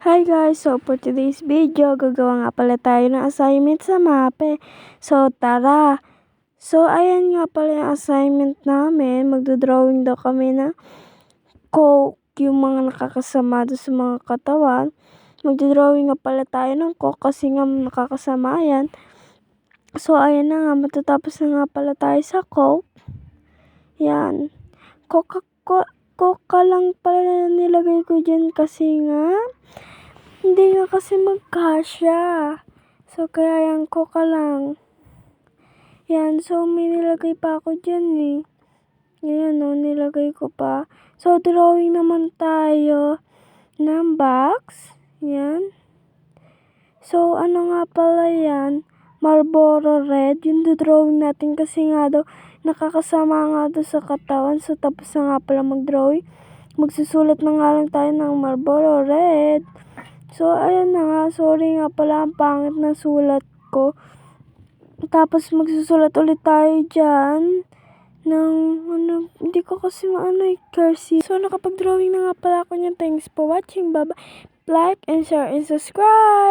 Hi guys! So for today's video, gagawa nga pala tayo ng assignment sa MAPE. So tara! So ayan nga pala yung assignment namin. Magdodrawing daw kami ng Coke, yung mga nakakasama doon sa mga katawan. Magdodrawing nga pala tayo ng Coke kasi nga nakakasama yan. So ayan na nga, matatapos na nga pala tayo sa Coke. Yan. Coca lang pala nilagay ko dyan kasi nga hindi nga kasi magkasya. So kaya yan Coca lang. Yan, so may nilagay pa ako dyan eh. Ayan o, nilagay ko pa. So drawing naman tayo ng box. Yan. So ano nga pala yan? Marlboro Red. Yung drawing natin kasi nga daw nakakasama nga daw sa katawan. So tapos na nga pala mag-drawing. Magsusulat na nga lang tayo ng Marlboro Red. So ayan na nga. Sorry nga pala, ang pangit na sulat ko. Tapos magsusulat ulit tayo dyan ng hindi ko kasi cursive. So nakapag-drawing na nga pala ako niyan. Thanks for watching. Bye-bye. Like and share and subscribe.